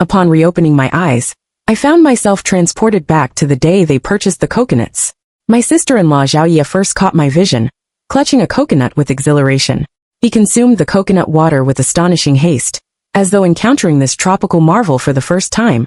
Upon reopening my eyes, I found myself transported back to the day they purchased the coconuts. My sister-in-law Zhao Ye first caught my vision, clutching a coconut with exhilaration. He consumed the coconut water with astonishing haste, as though encountering this tropical marvel for the first time,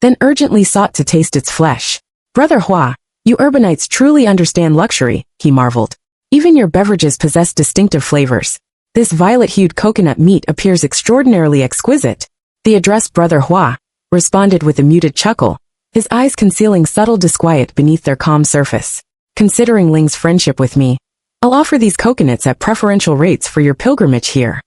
then urgently sought to taste its flesh. Brother Hua, you urbanites truly understand luxury, he marveled. Even your beverages possess distinctive flavors. This violet-hued coconut meat appears extraordinarily exquisite. The addressed Brother Hua responded with a muted chuckle, his eyes concealing subtle disquiet beneath their calm surface. Considering Ling's friendship with me, I'll offer these coconuts at preferential rates for your pilgrimage here.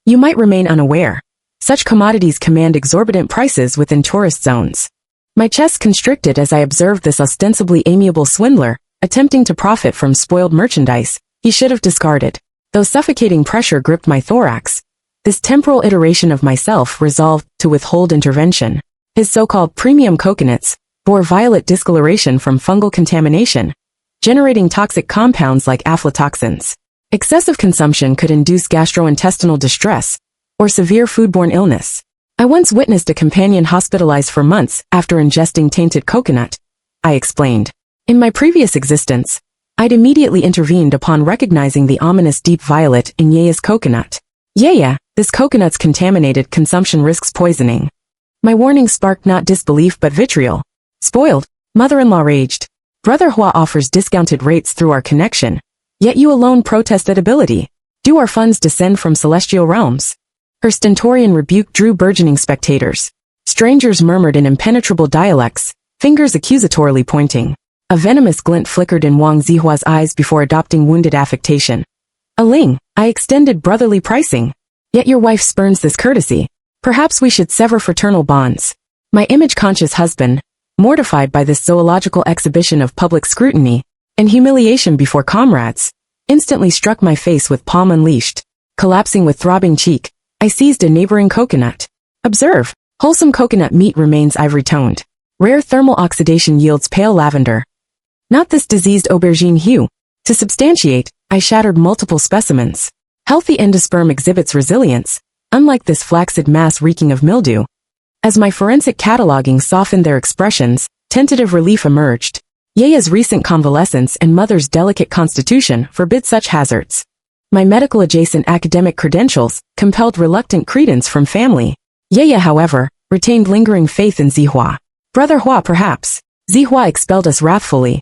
You might remain unaware. Such commodities command exorbitant prices within tourist zones. My chest constricted as I observed this ostensibly amiable swindler, attempting to profit from spoiled merchandise he should have discarded. Though suffocating pressure gripped my thorax, this temporal iteration of myself resolved to withhold intervention. His so-called premium coconuts bore violet discoloration from fungal contamination, generating toxic compounds like aflatoxins. Excessive consumption could induce gastrointestinal distress or severe foodborne illness. I once witnessed a companion hospitalized for months after ingesting tainted coconut, I explained. In my previous existence, I'd immediately intervened upon recognizing the ominous deep violet in Yeya's coconut. Yeya, this coconut's contaminated consumption risks poisoning. My warning sparked not disbelief but vitriol. Spoiled, mother-in-law raged. Brother Hua offers discounted rates through our connection, yet you alone protest ability. Do our funds descend from celestial realms? Her stentorian rebuke drew burgeoning spectators. Strangers murmured in impenetrable dialects, fingers accusatorily pointing. A venomous glint flickered in Wang Zihua's eyes before adopting wounded affectation. Ling, I extended brotherly pricing. Yet your wife spurns this courtesy. Perhaps we should sever fraternal bonds. My image-conscious husband, mortified by this zoological exhibition of public scrutiny and humiliation before comrades, instantly struck my face with palm unleashed. Collapsing with throbbing cheek, I seized a neighboring coconut. Observe, wholesome coconut meat remains ivory-toned. Rare thermal oxidation yields pale lavender. Not this diseased aubergine hue. To substantiate, I shattered multiple specimens. Healthy endosperm exhibits resilience, unlike this flaccid mass reeking of mildew. As my forensic cataloging softened their expressions, tentative relief emerged. Yeya's recent convalescence and mother's delicate constitution forbid such hazards. My medical-adjacent academic credentials compelled reluctant credence from family. Yeya, however, retained lingering faith in Zihua. Brother Hua, perhaps. Zihua expelled us wrathfully.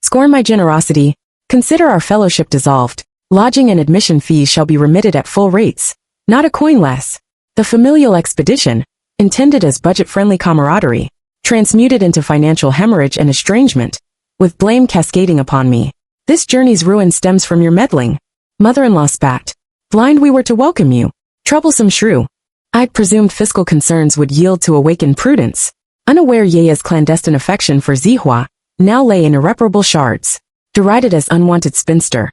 Scorn my generosity. Consider our fellowship dissolved. Lodging and admission fees shall be remitted at full rates. Not a coin less. The familial expedition, intended as budget-friendly camaraderie, transmuted into financial hemorrhage and estrangement, with blame cascading upon me. This journey's ruin stems from your meddling. Mother-in-law spat. Blind we were to welcome you. Troublesome shrew. I'd presumed fiscal concerns would yield to awakened prudence. Unaware Yeya's clandestine affection for Zihua now lay in irreparable shards. Derided as unwanted spinster.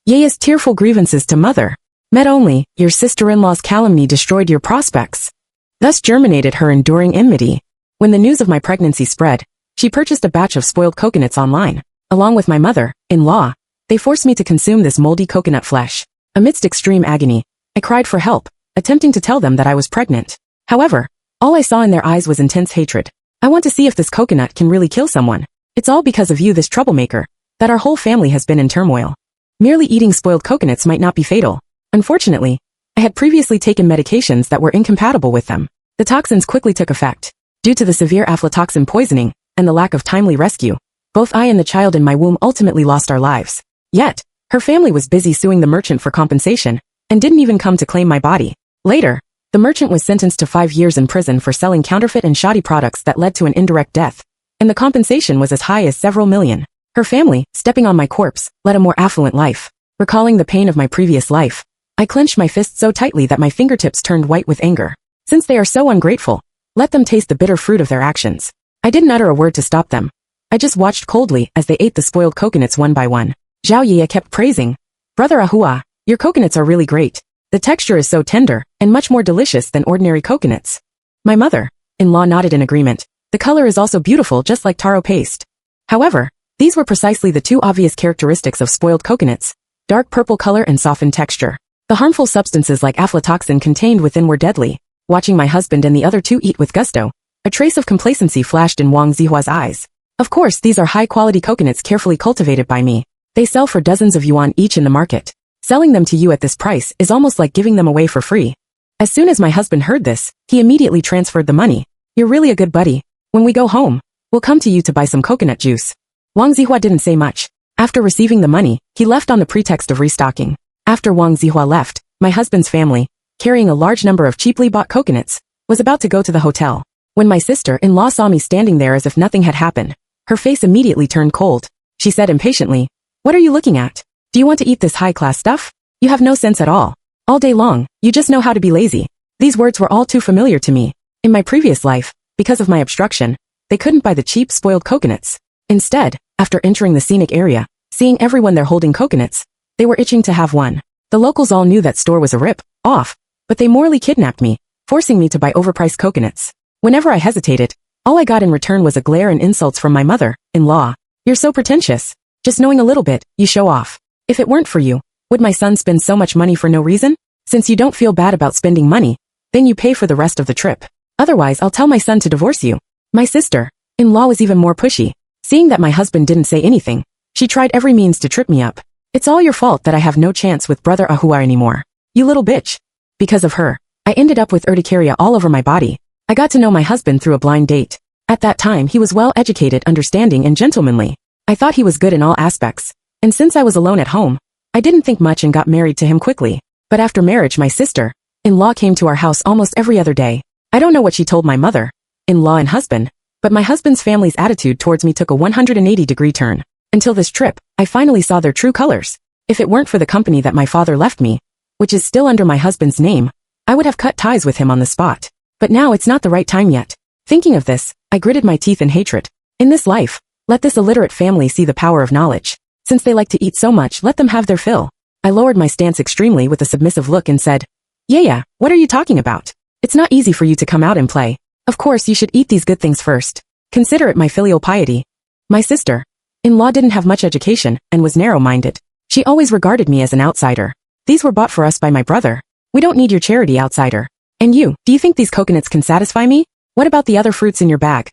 Yeya's tearful grievances to mother. Met only, your sister-in-law's calumny destroyed your prospects. Thus germinated her enduring enmity. When the news of my pregnancy spread, she purchased a batch of spoiled coconuts online. Along with my mother-in-law, they forced me to consume this moldy coconut flesh. Amidst extreme agony, I cried for help, attempting to tell them that I was pregnant. However, all I saw in their eyes was intense hatred. I want to see if this coconut can really kill someone. It's all because of you, this troublemaker, that our whole family has been in turmoil. Merely eating spoiled coconuts might not be fatal. Unfortunately, I had previously taken medications that were incompatible with them. The toxins quickly took effect. Due to the severe aflatoxin poisoning and the lack of timely rescue, both I and the child in my womb ultimately lost our lives. Yet, her family was busy suing the merchant for compensation and didn't even come to claim my body. Later, the merchant was sentenced to 5 years in prison for selling counterfeit and shoddy products that led to an indirect death, and the compensation was as high as several million. Her family, stepping on my corpse, led a more affluent life. Recalling the pain of my previous life, I clenched my fists so tightly that my fingertips turned white with anger. Since they are so ungrateful, let them taste the bitter fruit of their actions. I didn't utter a word to stop them. I just watched coldly as they ate the spoiled coconuts one by one. Zhao Ye kept praising. Brother Ahua, your coconuts are really great. The texture is so tender, and much more delicious than ordinary coconuts. My mother-in-law nodded in agreement. The color is also beautiful, just like taro paste. However, these were precisely the two obvious characteristics of spoiled coconuts: dark purple color and softened texture. The harmful substances like aflatoxin contained within were deadly. watching my husband and the other two eat with gusto. A trace of complacency flashed in Wang Zihua's eyes. Of course, these are high-quality coconuts carefully cultivated by me. They sell for dozens of yuan each in the market. Selling them to you at this price is almost like giving them away for free. As soon as my husband heard this, he immediately transferred the money. You're really a good buddy. When we go home, we'll come to you to buy some coconut juice. Wang Zihua didn't say much. After receiving the money, he left on the pretext of restocking. After Wang Zihua left, my husband's family, carrying a large number of cheaply bought coconuts, was about to go to the hotel. When my sister-in-law saw me standing there as if nothing had happened, her face immediately turned cold. She said impatiently, "What are you looking at? Do you want to eat this high-class stuff? You have no sense at all. All day long, you just know how to be lazy." These words were all too familiar to me. In my previous life, because of my obstruction, they couldn't buy the cheap, spoiled coconuts. Instead, after entering the scenic area, seeing everyone there holding coconuts, they were itching to have one. The locals all knew that store was a rip-off, but they morally kidnapped me, forcing me to buy overpriced coconuts. Whenever I hesitated, all I got in return was a glare and insults from my mother-in-law. "You're so pretentious. Just knowing a little bit, you show off. If it weren't for you, would my son spend so much money for no reason? Since you don't feel bad about spending money, then you pay for the rest of the trip. Otherwise, I'll tell my son to divorce you." My sister-in-law was even more pushy. Seeing that my husband didn't say anything, she tried every means to trip me up. "It's all your fault that I have no chance with brother Ahua anymore. You little bitch." Because of her, I ended up with urticaria all over my body. I got to know my husband through a blind date. At that time he was well-educated, understanding, and gentlemanly. I thought he was good in all aspects. And since I was alone at home, I didn't think much and got married to him quickly. But after marriage my sister-in-law came to our house almost every other day. I don't know what she told my mother-in-law and husband, but my husband's family's attitude towards me took a 180-degree turn. Until this trip, I finally saw their true colors. If it weren't for the company that my father left me, which is still under my husband's name, I would have cut ties with him on the spot. But now it's not the right time yet. Thinking of this, I gritted my teeth in hatred. In this life, let this illiterate family see the power of knowledge. Since they like to eat so much, let them have their fill. I lowered my stance extremely with a submissive look and said, Yeah, what are you talking about? It's not easy for you to come out and play. Of course you should eat these good things first. Consider it my filial piety. My sister-in-law didn't have much education and was narrow-minded. She always regarded me as an outsider. These were bought for us by my brother. We don't need your charity, outsider. And you, do you think these coconuts can satisfy me? What about the other fruits in your bag?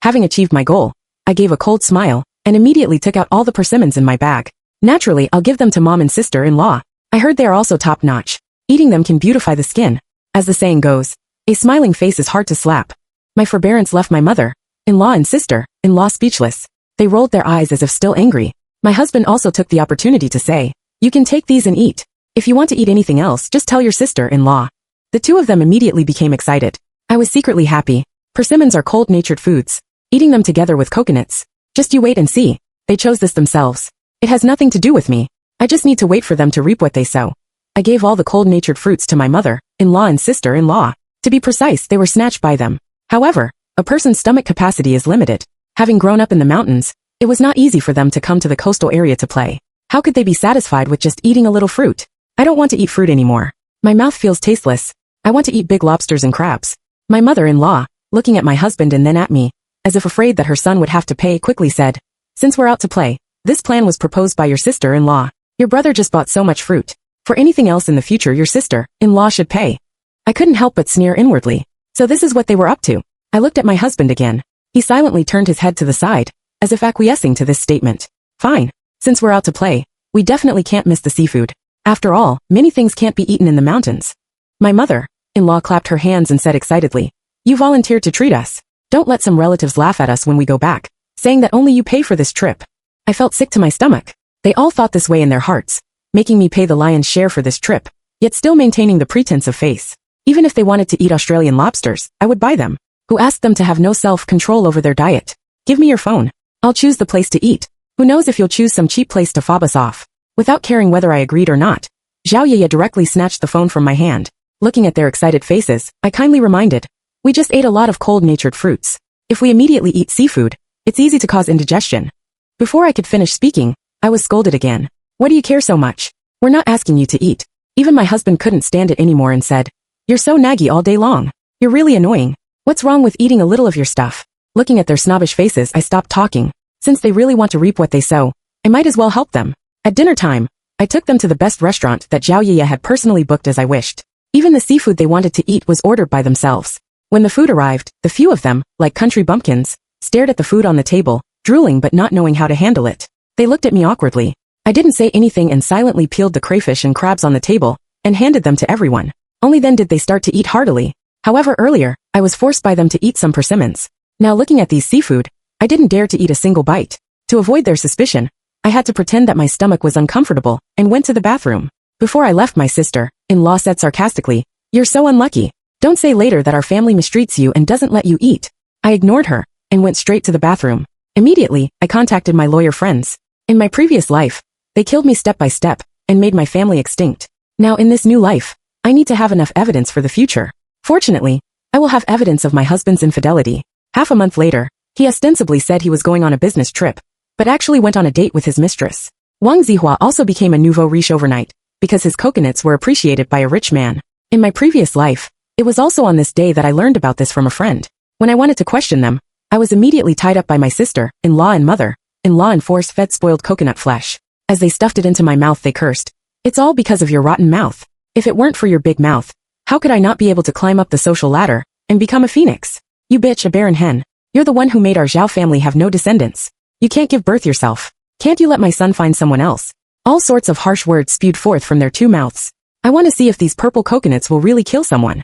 Having achieved my goal, I gave a cold smile and immediately took out all the persimmons in my bag. Naturally, I'll give them to mom and sister-in-law. I heard they are also top-notch. Eating them can beautify the skin. As the saying goes, a smiling face is hard to slap. My forbearance left my mother-in-law and sister-in-law speechless. They rolled their eyes as if still angry. My husband also took the opportunity to say, You can take these and eat. If you want to eat anything else, just tell your sister-in-law. The two of them immediately became excited. I was secretly happy. Persimmons are cold-natured foods. Eating them together with coconuts. Just you wait and see. They chose this themselves. It has nothing to do with me. I just need to wait for them to reap what they sow. I gave all the cold-natured fruits to my mother-in-law and sister-in-law. To be precise, they were snatched by them. However, a person's stomach capacity is limited. Having grown up in the mountains, it was not easy for them to come to the coastal area to play. How could they be satisfied with just eating a little fruit? I don't want to eat fruit anymore. My mouth feels tasteless. I want to eat big lobsters and crabs. My mother-in-law, looking at my husband and then at me, as if afraid that her son would have to pay, quickly said, Since we're out to play, this plan was proposed by your sister-in-law. Your brother just bought so much fruit. For anything else in the future your sister-in-law should pay. I couldn't help but sneer inwardly. So this is what they were up to. I looked at my husband again. He silently turned his head to the side, as if acquiescing to this statement. Fine. Since we're out to play, we definitely can't miss the seafood. After all, many things can't be eaten in the mountains. My mother-in-law clapped her hands and said excitedly, You volunteered to treat us. Don't let some relatives laugh at us when we go back, saying that only you pay for this trip. I felt sick to my stomach. They all thought this way in their hearts, making me pay the lion's share for this trip, yet still maintaining the pretense of face. Even if they wanted to eat Australian lobsters, I would buy them. Who asked them to have no self-control over their diet? Give me your phone. I'll choose the place to eat. Who knows if you'll choose some cheap place to fob us off. Without caring whether I agreed or not, Zhao Yeye directly snatched the phone from my hand. Looking at their excited faces, I kindly reminded, We just ate a lot of cold-natured fruits. If we immediately eat seafood, it's easy to cause indigestion. Before I could finish speaking, I was scolded again. What do you care so much? We're not asking you to eat. Even my husband couldn't stand it anymore and said, You're so naggy all day long. You're really annoying. What's wrong with eating a little of your stuff? Looking at their snobbish faces, I stopped talking. Since they really want to reap what they sow, I might as well help them. At dinner time, I took them to the best restaurant that Zhao Yeye had personally booked as I wished. Even the seafood they wanted to eat was ordered by themselves. When the food arrived, the few of them, like country bumpkins, stared at the food on the table, drooling but not knowing how to handle it. They looked at me awkwardly. I didn't say anything and silently peeled the crayfish and crabs on the table and handed them to everyone. Only then did they start to eat heartily. However, earlier, I was forced by them to eat some persimmons. Now looking at these seafood, I didn't dare to eat a single bite. To avoid their suspicion, I had to pretend that my stomach was uncomfortable and went to the bathroom. Before I left, my sister-in-law said sarcastically, "You're so unlucky. Don't say later that our family mistreats you and doesn't let you eat." I ignored her and went straight to the bathroom. Immediately, I contacted my lawyer friends. In my previous life, they killed me step by step and made my family extinct. Now in this new life, I need to have enough evidence for the future. Fortunately, I will have evidence of my husband's infidelity. Half a month later, he ostensibly said he was going on a business trip, but actually went on a date with his mistress. Wang Zihua also became a nouveau riche overnight, because his coconuts were appreciated by a rich man. In my previous life, it was also on this day that I learned about this from a friend. When I wanted to question them, I was immediately tied up by my sister-in-law and mother-in-law and force-fed spoiled coconut flesh. As they stuffed it into my mouth, they cursed, "It's all because of your rotten mouth. If it weren't for your big mouth, how could I not be able to climb up the social ladder and become a phoenix? You bitch, a barren hen. You're the one who made our Zhao family have no descendants. You can't give birth yourself. Can't you let my son find someone else?" All sorts of harsh words spewed forth from their two mouths. I want to see if these purple coconuts will really kill someone.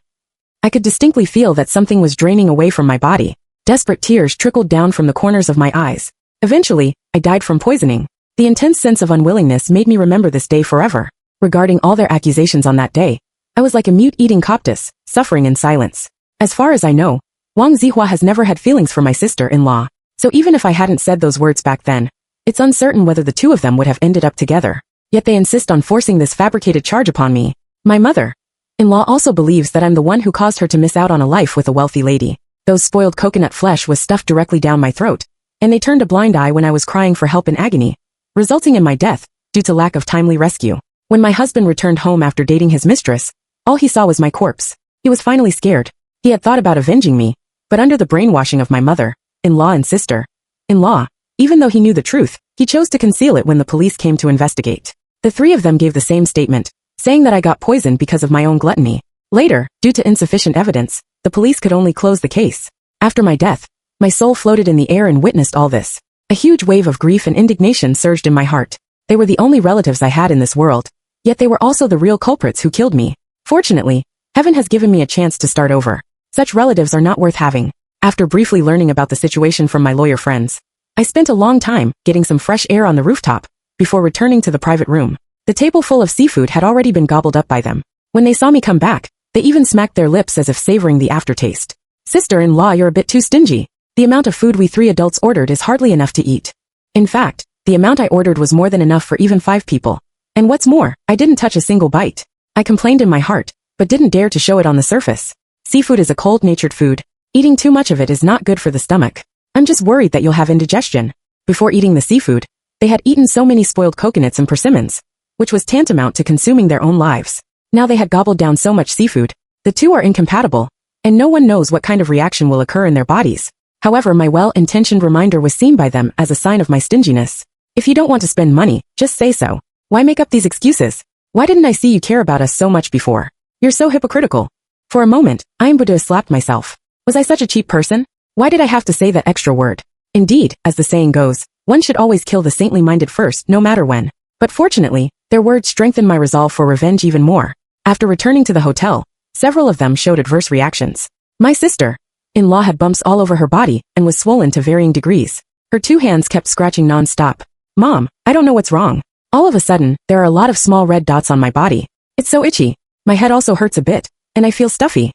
I could distinctly feel that something was draining away from my body. Desperate tears trickled down from the corners of my eyes. Eventually, I died from poisoning. The intense sense of unwillingness made me remember this day forever. Regarding all their accusations on that day, I was like a mute eating coptis, suffering in silence. As far as I know, Wang Zihua has never had feelings for my sister-in-law. So even if I hadn't said those words back then, it's uncertain whether the two of them would have ended up together. Yet they insist on forcing this fabricated charge upon me. My mother-in-law also believes that I'm the one who caused her to miss out on a life with a wealthy lady. Those spoiled coconut flesh was stuffed directly down my throat, and they turned a blind eye when I was crying for help in agony, resulting in my death due to lack of timely rescue. When my husband returned home after dating his mistress, all he saw was my corpse. He was finally scared. He had thought about avenging me, but under the brainwashing of my mother-in-law and sister-in-law, even though he knew the truth, he chose to conceal it when the police came to investigate. The three of them gave the same statement, saying that I got poisoned because of my own gluttony. Later, due to insufficient evidence, the police could only close the case. After my death, my soul floated in the air and witnessed all this. A huge wave of grief and indignation surged in my heart. They were the only relatives I had in this world, yet they were also the real culprits who killed me. Fortunately, heaven has given me a chance to start over. Such relatives are not worth having. After briefly learning about the situation from my lawyer friends, I spent a long time getting some fresh air on the rooftop before returning to the private room. The table full of seafood had already been gobbled up by them. When they saw me come back, they even smacked their lips as if savoring the aftertaste. "Sister-in-law, you're a bit too stingy. The amount of food we three adults ordered is hardly enough to eat." In fact, the amount I ordered was more than enough for even 5 people. And what's more, I didn't touch a single bite. I complained in my heart, but didn't dare to show it on the surface. Seafood is a cold-natured food. Eating too much of it is not good for the stomach. I'm just worried that you'll have indigestion. Before eating the seafood, they had eaten so many spoiled coconuts and persimmons, which was tantamount to consuming their own lives. Now they had gobbled down so much seafood. The two are incompatible, and no one knows what kind of reaction will occur in their bodies. However, my well-intentioned reminder was seen by them as a sign of my stinginess. If you don't want to spend money, just say so. Why make up these excuses? Why didn't I see you care about us so much before? You're so hypocritical. For a moment, I slapped myself. Was I such a cheap person? Why did I have to say that extra word? Indeed, as the saying goes, one should always kill the saintly-minded first, no matter when. But fortunately, their words strengthened my resolve for revenge even more. After returning to the hotel, several of them showed adverse reactions. My sister-in-law had bumps all over her body and was swollen to varying degrees. Her 2 hands kept scratching non-stop. "Mom, I don't know what's wrong. All of a sudden, there are a lot of small red dots on my body. It's so itchy. My head also hurts a bit, and I feel stuffy."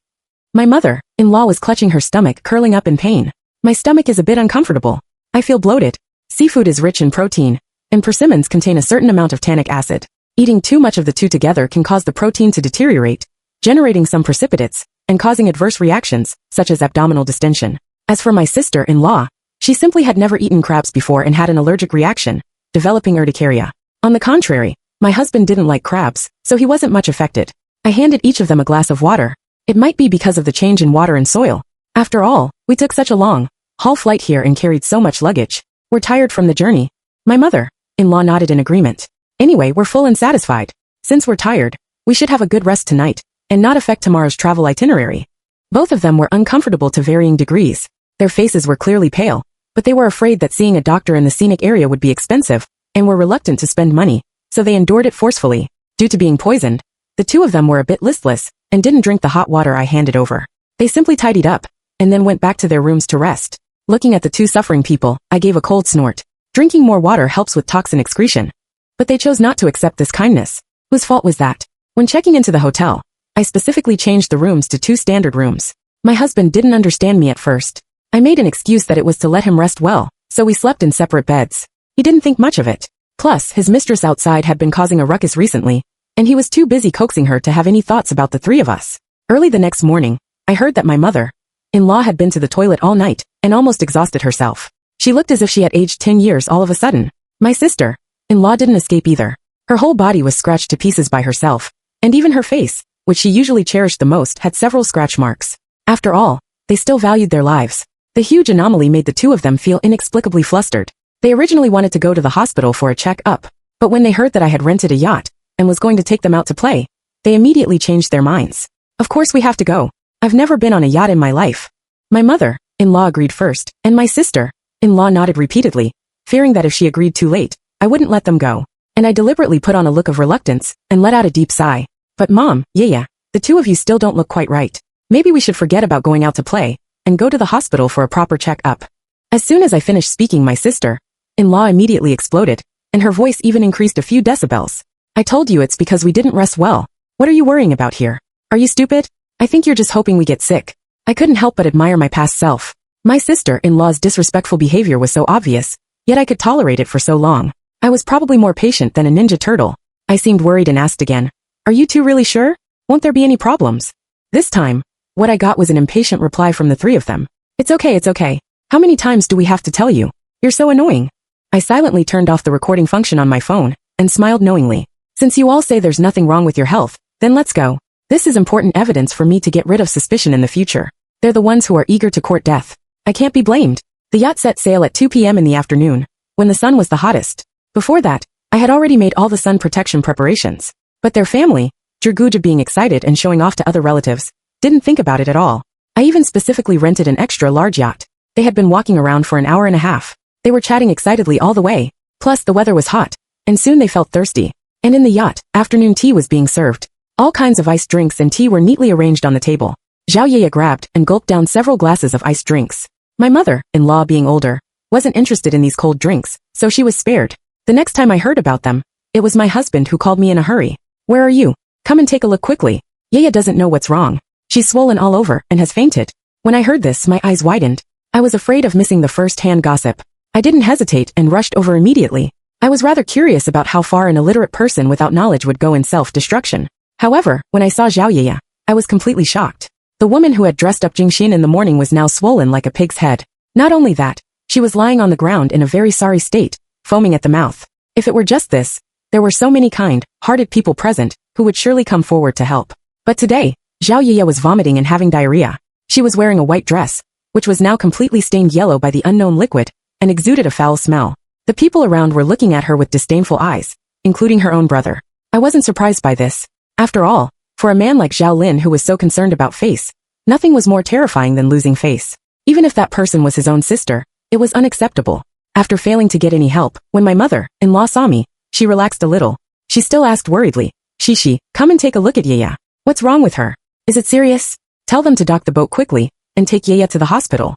My mother-in-law was clutching her stomach, curling up in pain. "My stomach is a bit uncomfortable. I feel bloated." Seafood is rich in protein, and persimmons contain a certain amount of tannic acid. Eating too much of the two together can cause the protein to deteriorate, generating some precipitates, and causing adverse reactions, such as abdominal distension. As for my sister-in-law, she simply had never eaten crabs before and had an allergic reaction, developing urticaria. On the contrary, my husband didn't like crabs, so he wasn't much affected. I handed each of them a glass of water. It might be because of the change in water and soil. After all, we took such a long haul flight here and carried so much luggage. We're tired from the journey. My mother-in-law nodded in agreement. Anyway, we're full and satisfied. Since we're tired, we should have a good rest tonight. and not affect Tamara's travel itinerary. Both of them were uncomfortable to varying degrees. Their faces were clearly pale, but they were afraid that seeing a doctor in the scenic area would be expensive, and were reluctant to spend money, so they endured it forcefully. Due to being poisoned, the two of them were a bit listless, and didn't drink the hot water I handed over. They simply tidied up, and then went back to their rooms to rest. Looking at the two suffering people, I gave a cold snort. Drinking more water helps with toxin excretion. But they chose not to accept this kindness. Whose fault was that? When checking into the hotel, I specifically changed the rooms to 2 standard rooms. My husband didn't understand me at first. I made an excuse that it was to let him rest well, so we slept in separate beds. He didn't think much of it. Plus, his mistress outside had been causing a ruckus recently, and he was too busy coaxing her to have any thoughts about the 3 of us. Early the next morning, I heard that my mother-in-law had been to the toilet all night and almost exhausted herself. She looked as if she had aged 10 years all of a sudden. My sister-in-law didn't escape either. Her whole body was scratched to pieces by herself, and even her face, which she usually cherished the most, had several scratch marks. After all, they still valued their lives. The huge anomaly made the two of them feel inexplicably flustered. They originally wanted to go to the hospital for a check-up, but when they heard that I had rented a yacht and was going to take them out to play, they immediately changed their minds. Of course we have to go. I've never been on a yacht in my life. My mother-in-law agreed first, and my sister-in-law nodded repeatedly, fearing that if she agreed too late, I wouldn't let them go. And I deliberately put on a look of reluctance and let out a deep sigh. But Mom, yeah, the two of you still don't look quite right. Maybe we should forget about going out to play and go to the hospital for a proper check-up. As soon as I finished speaking, my sister-in-law immediately exploded, and her voice even increased a few decibels. I told you it's because we didn't rest well. What are you worrying about here? Are you stupid? I think you're just hoping we get sick. I couldn't help but admire my past self. My sister-in-law's disrespectful behavior was so obvious, yet I could tolerate it for so long. I was probably more patient than a ninja turtle. I seemed worried and asked again, "Are you two really sure? Won't there be any problems?" This time, what I got was an impatient reply from the 3 of them. It's okay. How many times do we have to tell you? You're so annoying." I silently turned off the recording function on my phone and smiled knowingly. Since you all say there's nothing wrong with your health, then let's go. This is important evidence for me to get rid of suspicion in the future. They're the ones who are eager to court death. I can't be blamed. The yacht set sail at 2 p.m. in the afternoon, when the sun was the hottest. Before that, I had already made all the sun protection preparations. But their family, Jurguja being excited and showing off to other relatives, didn't think about it at all. I even specifically rented an extra large yacht. They had been walking around for an hour and a half. They were chatting excitedly all the way. Plus the weather was hot, and soon they felt thirsty. And in the yacht, afternoon tea was being served. All kinds of iced drinks and tea were neatly arranged on the table. Zhao Yaya grabbed and gulped down several glasses of iced drinks. My mother-in-law, being older, wasn't interested in these cold drinks, so she was spared. The next time I heard about them, it was my husband who called me in a hurry. "Where are you? Come and take a look quickly. Yaya doesn't know what's wrong. She's swollen all over and has fainted." When I heard this, my eyes widened. I was afraid of missing the first-hand gossip. I didn't hesitate and rushed over immediately. I was rather curious about how far an illiterate person without knowledge would go in self-destruction. However, when I saw Zhao Yaya, I was completely shocked. The woman who had dressed up Jingxin in the morning was now swollen like a pig's head. Not only that, she was lying on the ground in a very sorry state, foaming at the mouth. If it were just this, there were so many kind-hearted people present who would surely come forward to help. But today, Zhao Yaya was vomiting and having diarrhea. She was wearing a white dress, which was now completely stained yellow by the unknown liquid, and exuded a foul smell. The people around were looking at her with disdainful eyes, including her own brother. I wasn't surprised by this. After all, for a man like Zhao Lin who was so concerned about face, nothing was more terrifying than losing face. Even if that person was his own sister, it was unacceptable. After failing to get any help, when my mother-in-law saw me, she relaxed a little. She still asked worriedly, "Shishi, come and take a look at Yaya. What's wrong with her? Is it serious? Tell them to dock the boat quickly and take Yaya to the hospital."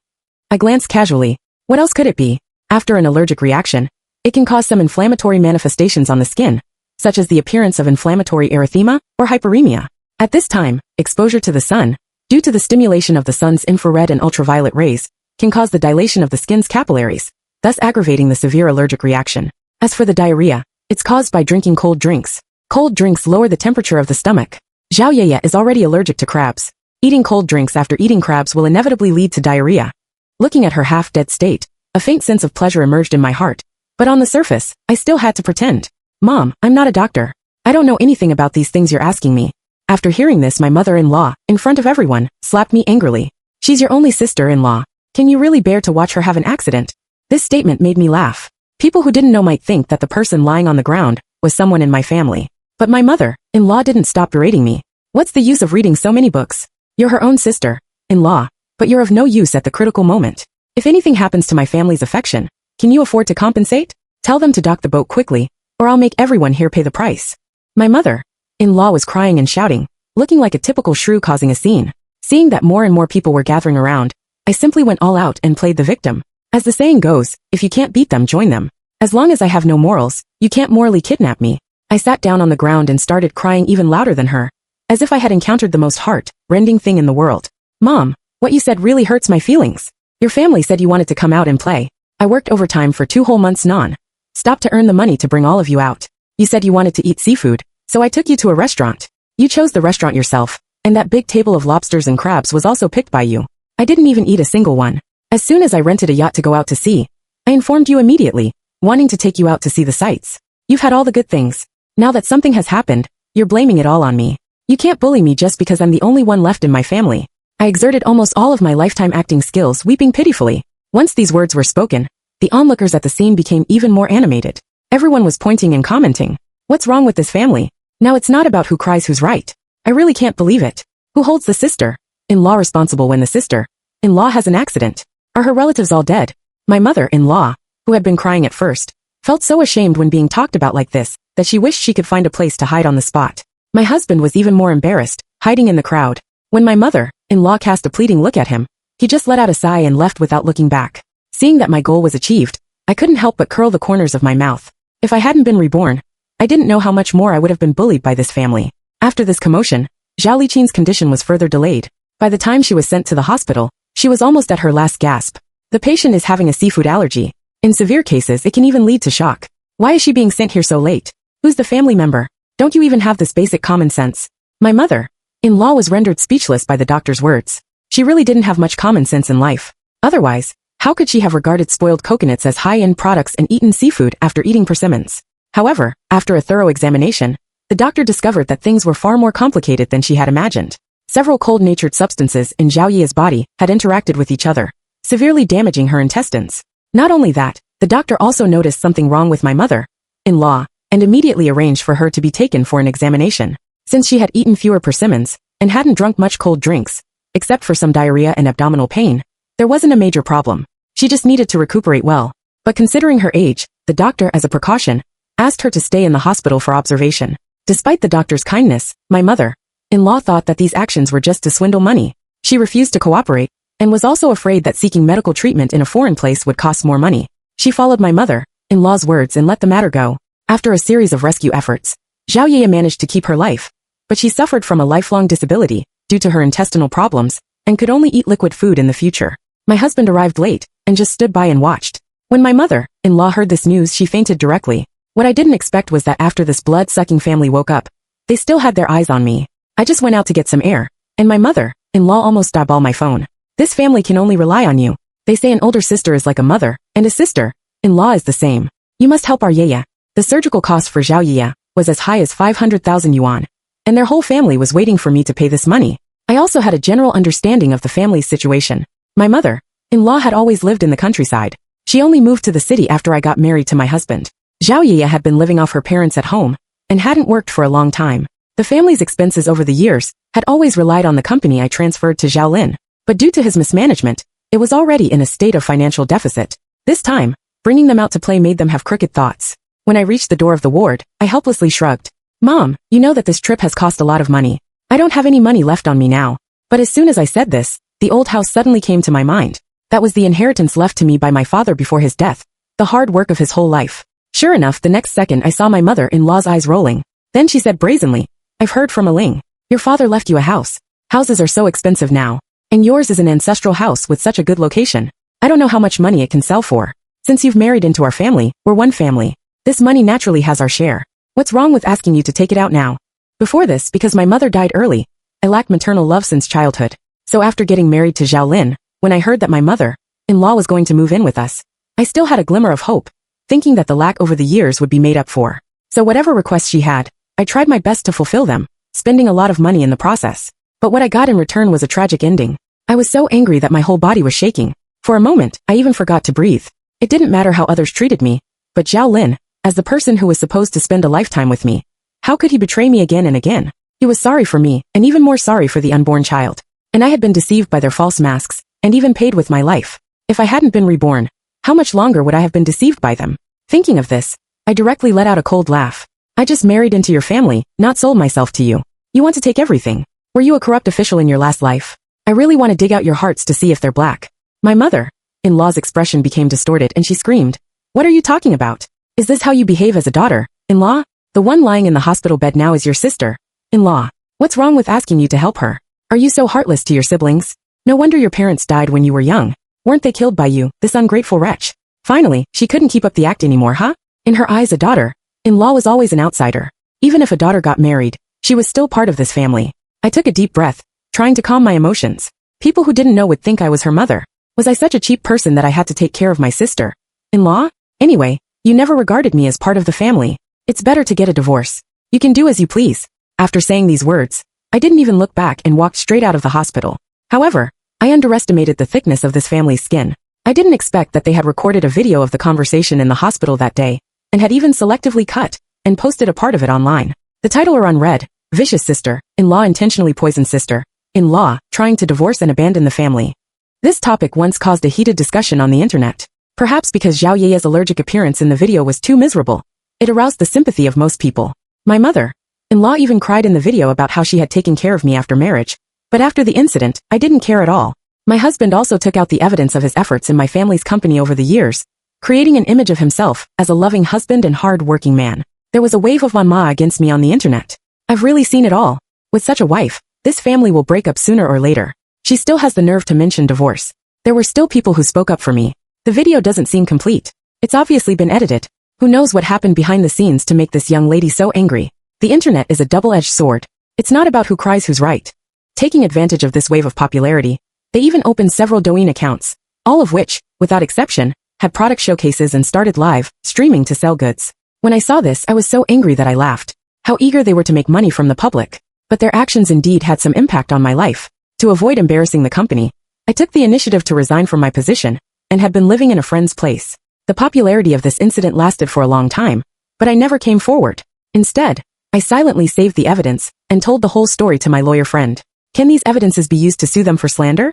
I glanced casually. What else could it be? After an allergic reaction, it can cause some inflammatory manifestations on the skin, such as the appearance of inflammatory erythema or hyperemia. At this time, exposure to the sun, due to the stimulation of the sun's infrared and ultraviolet rays, can cause the dilation of the skin's capillaries, thus aggravating the severe allergic reaction. As for the diarrhea, it's caused by drinking cold drinks. Cold drinks lower the temperature of the stomach. Zhao Yaya is already allergic to crabs. Eating cold drinks after eating crabs will inevitably lead to diarrhea. Looking at her half-dead state, a faint sense of pleasure emerged in my heart. But on the surface, I still had to pretend. "Mom, I'm not a doctor. I don't know anything about these things you're asking me." After hearing this, my mother-in-law, in front of everyone, slapped me angrily. "She's your only sister-in-law. Can you really bear to watch her have an accident?" This statement made me laugh. People who didn't know might think that the person lying on the ground was someone in my family. But my mother-in-law didn't stop berating me. What's the use of reading so many books? You're her own sister-in-law, but you're of no use at the critical moment. If anything happens to my family's affection, can you afford to compensate? Tell them to dock the boat quickly, or I'll make everyone here pay the price. My mother-in-law was crying and shouting, looking like a typical shrew causing a scene. Seeing that more and more people were gathering around, I simply went all out and played the victim. As the saying goes, if you can't beat them, join them. As long as I have no morals, you can't morally kidnap me. I sat down on the ground and started crying even louder than her, as if I had encountered the most heart-rending thing in the world. Mom, what you said really hurts my feelings. Your family said you wanted to come out and play. I worked overtime for 2 whole months non-stop to earn the money to bring all of you out. You said you wanted to eat seafood, so I took you to a restaurant. You chose the restaurant yourself, and that big table of lobsters and crabs was also picked by you. I didn't even eat a single one. As soon as I rented a yacht to go out to sea, I informed you immediately, wanting to take you out to see the sights. You've had all the good things. Now that something has happened, you're blaming it all on me. You can't bully me just because I'm the only one left in my family. I exerted almost all of my lifetime acting skills, weeping pitifully. Once these words were spoken, the onlookers at the scene became even more animated. Everyone was pointing and commenting. What's wrong with this family? Now it's not about who cries who's right. I really can't believe it. Who holds the sister-in-law responsible when the sister-in-law has an accident? Are her relatives all dead? My mother-in-law, who had been crying at first, felt so ashamed when being talked about like this, that she wished she could find a place to hide on the spot. My husband was even more embarrassed, hiding in the crowd. When my mother-in-law cast a pleading look at him, he just let out a sigh and left without looking back. Seeing that my goal was achieved, I couldn't help but curl the corners of my mouth. If I hadn't been reborn, I didn't know how much more I would have been bullied by this family. After this commotion, Zhao Liqin's condition was further delayed. By the time she was sent to the hospital, she was almost at her last gasp. The patient is having a seafood allergy. In severe cases, it can even lead to shock. Why is she being sent here so late? Who's the family member? Don't you even have this basic common sense? My mother-in-law was rendered speechless by the doctor's words. She really didn't have much common sense in life. Otherwise, how could she have regarded spoiled coconuts as high-end products and eaten seafood after eating persimmons? However, after a thorough examination, the doctor discovered that things were far more complicated than she had imagined. Several cold-natured substances in Zhao Yi's body had interacted with each other, severely damaging her intestines. Not only that, the doctor also noticed something wrong with my mother-in-law, and immediately arranged for her to be taken for an examination. Since she had eaten fewer persimmons, and hadn't drunk much cold drinks, except for some diarrhea and abdominal pain, there wasn't a major problem. She just needed to recuperate well. But considering her age, the doctor, as a precaution, asked her to stay in the hospital for observation. Despite the doctor's kindness, my mother-in-law thought that these actions were just to swindle money. She refused to cooperate, and was also afraid that seeking medical treatment in a foreign place would cost more money. She followed my mother-in-law's words and let the matter go. After a series of rescue efforts, Zhao Ye managed to keep her life, but she suffered from a lifelong disability due to her intestinal problems and could only eat liquid food in the future. My husband arrived late and just stood by and watched. When my mother-in-law heard this news, she fainted directly. What I didn't expect was that after this blood-sucking family woke up, they still had their eyes on me. I just went out to get some air, and my mother-in-law almost dialed my phone. This family can only rely on you. They say an older sister is like a mother, and a sister-in-law is the same. You must help our Yaya. The surgical cost for Zhao Yiya was as high as 500,000 yuan, and their whole family was waiting for me to pay this money. I also had a general understanding of the family's situation. My mother-in-law had always lived in the countryside. She only moved to the city after I got married to my husband. Zhao Yiya had been living off her parents at home, and hadn't worked for a long time. The family's expenses over the years had always relied on the company I transferred to Zhao Lin, but due to his mismanagement, it was already in a state of financial deficit. This time, bringing them out to play made them have crooked thoughts. When I reached the door of the ward, I helplessly shrugged. Mom, you know that this trip has cost a lot of money. I don't have any money left on me now. But as soon as I said this, the old house suddenly came to my mind. That was the inheritance left to me by my father before his death, the hard work of his whole life. Sure enough, the next second I saw my mother-in-law's eyes rolling. Then she said brazenly, I've heard from Aling. Your father left you a house. Houses are so expensive now. And yours is an ancestral house with such a good location. I don't know how much money it can sell for. Since you've married into our family, we're one family. This money naturally has our share. What's wrong with asking you to take it out now? Before this, because my mother died early, I lacked maternal love since childhood. So after getting married to Zhao Lin, when I heard that my mother-in-law was going to move in with us, I still had a glimmer of hope, thinking that the lack over the years would be made up for. So whatever requests she had, I tried my best to fulfill them, spending a lot of money in the process. But what I got in return was a tragic ending. I was so angry that my whole body was shaking. For a moment, I even forgot to breathe. It didn't matter how others treated me, but Zhao Lin, as the person who was supposed to spend a lifetime with me, how could he betray me again and again? He was sorry for me, and even more sorry for the unborn child. And I had been deceived by their false masks, and even paid with my life. If I hadn't been reborn, how much longer would I have been deceived by them? Thinking of this, I directly let out a cold laugh. I just married into your family, not sold myself to you. You want to take everything. Were you a corrupt official in your last life? I really want to dig out your hearts to see if they're black. My mother-in-law's expression became distorted and she screamed, "What are you talking about? Is this how you behave as a daughter-in-law? The one lying in the hospital bed now is your sister-in-law. What's wrong with asking you to help her? Are you so heartless to your siblings? No wonder your parents died when you were young. Weren't they killed by you, this ungrateful wretch?" Finally, she couldn't keep up the act anymore, huh? In her eyes, a daughter-in-law was always an outsider. Even if a daughter got married, she was still part of this family. I took a deep breath, trying to calm my emotions. People who didn't know would think I was her mother. Was I such a cheap person that I had to take care of my sister-in-law? Anyway, you never regarded me as part of the family. It's better to get a divorce. You can do as you please. After saying these words, I didn't even look back and walked straight out of the hospital. However, I underestimated the thickness of this family's skin. I didn't expect that they had recorded a video of the conversation in the hospital that day, and had even selectively cut and posted a part of it online. The title ran read, "Vicious Sister-in-Law Intentionally Poisoned Sister-in-Law Trying to Divorce and Abandon the Family." This topic once caused a heated discussion on the internet. Perhaps because Zhao Yeye's allergic appearance in the video was too miserable. It aroused the sympathy of most people. My mother-in-law even cried in the video about how she had taken care of me after marriage. But after the incident, I didn't care at all. My husband also took out the evidence of his efforts in my family's company over the years, creating an image of himself as a loving husband and hard-working man. There was a wave of wanma against me on the internet. I've really seen it all. With such a wife, this family will break up sooner or later. She still has the nerve to mention divorce. There were still people who spoke up for me. The video doesn't seem complete. It's obviously been edited. Who knows what happened behind the scenes to make this young lady so angry? The internet is a double-edged sword. It's not about who cries who's right. Taking advantage of this wave of popularity, they even opened several Douyin accounts, all of which, without exception, had product showcases and started live streaming to sell goods. When I saw this, I was so angry that I laughed. How eager they were to make money from the public. But their actions indeed had some impact on my life. To avoid embarrassing the company, I took the initiative to resign from my position, and had been living in a friend's place. The popularity of this incident lasted for a long time, but I never came forward. Instead, I silently saved the evidence, and told the whole story to my lawyer friend. Can these evidences be used to sue them for slander?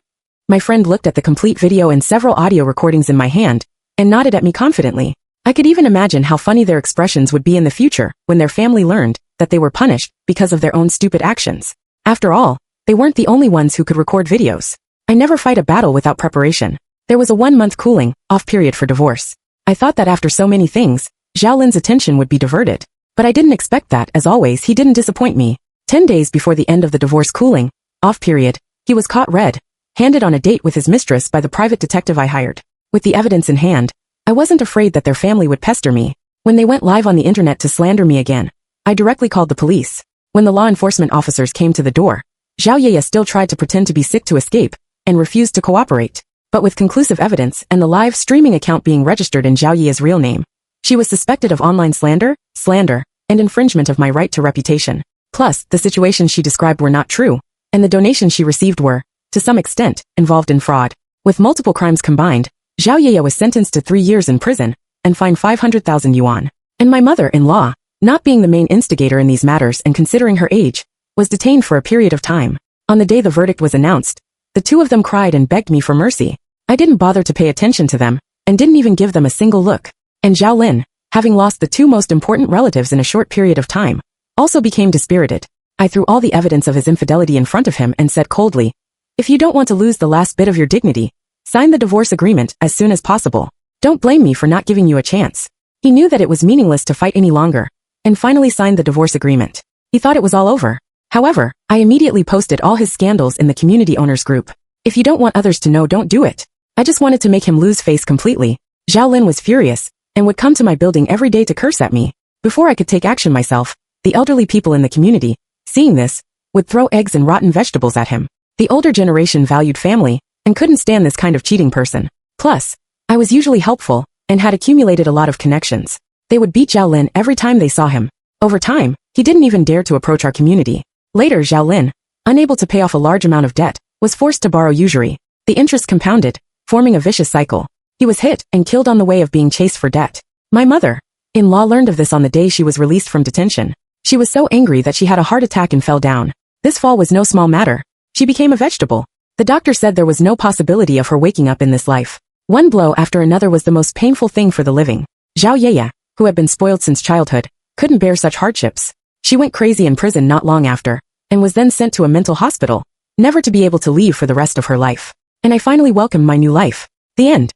My friend looked at the complete video and several audio recordings in my hand, and nodded at me confidently. I could even imagine how funny their expressions would be in the future when their family learned that they were punished because of their own stupid actions. After all, they weren't the only ones who could record videos. I never fight a battle without preparation. There was a 1-month cooling off period for divorce. I thought that after so many things, Zhao Lin's attention would be diverted. But I didn't expect that. As always, he didn't disappoint me. 10 days before the end of the divorce cooling off period, he was caught red-handed on a date with his mistress by the private detective I hired. With the evidence in hand, I wasn't afraid that their family would pester me. When they went live on the internet to slander me again, I directly called the police. When the law enforcement officers came to the door, Zhao Yeye still tried to pretend to be sick to escape, and refused to cooperate. But with conclusive evidence and the live streaming account being registered in Zhao Yeye's real name, she was suspected of online slander, and infringement of my right to reputation. Plus, the situations she described were not true, and the donations she received were, to some extent, involved in fraud. With multiple crimes combined, Zhao Yeye was sentenced to 3 years in prison, and fined 500,000 yuan. And my mother-in-law, not being the main instigator in these matters and considering her age, was detained for a period of time. On the day the verdict was announced, the two of them cried and begged me for mercy. I didn't bother to pay attention to them, and didn't even give them a single look. And Zhao Lin, having lost the two most important relatives in a short period of time, also became dispirited. I threw all the evidence of his infidelity in front of him and said coldly, "If you don't want to lose the last bit of your dignity, sign the divorce agreement as soon as possible. Don't blame me for not giving you a chance." He knew that it was meaningless to fight any longer, and finally signed the divorce agreement. He thought it was all over. However, I immediately posted all his scandals in the community owners group. If you don't want others to know, don't do it. I just wanted to make him lose face completely. Zhao Lin was furious, and would come to my building every day to curse at me. Before I could take action myself, the elderly people in the community, seeing this, would throw eggs and rotten vegetables at him. The older generation valued family, and couldn't stand this kind of cheating person. Plus, I was usually helpful, and had accumulated a lot of connections. They would beat Zhao Lin every time they saw him. Over time, he didn't even dare to approach our community. Later, Zhao Lin, unable to pay off a large amount of debt, was forced to borrow usury. The interest compounded, forming a vicious cycle. He was hit and killed on the way of being chased for debt. My mother-in-law learned of this on the day she was released from detention. She was so angry that she had a heart attack and fell down. This fall was no small matter. She became a vegetable. The doctor said there was no possibility of her waking up in this life. One blow after another was the most painful thing for the living. Zhao Yeye, who had been spoiled since childhood, couldn't bear such hardships. She went crazy in prison not long after, and was then sent to a mental hospital, never to be able to leave for the rest of her life. And I finally welcomed my new life. The end.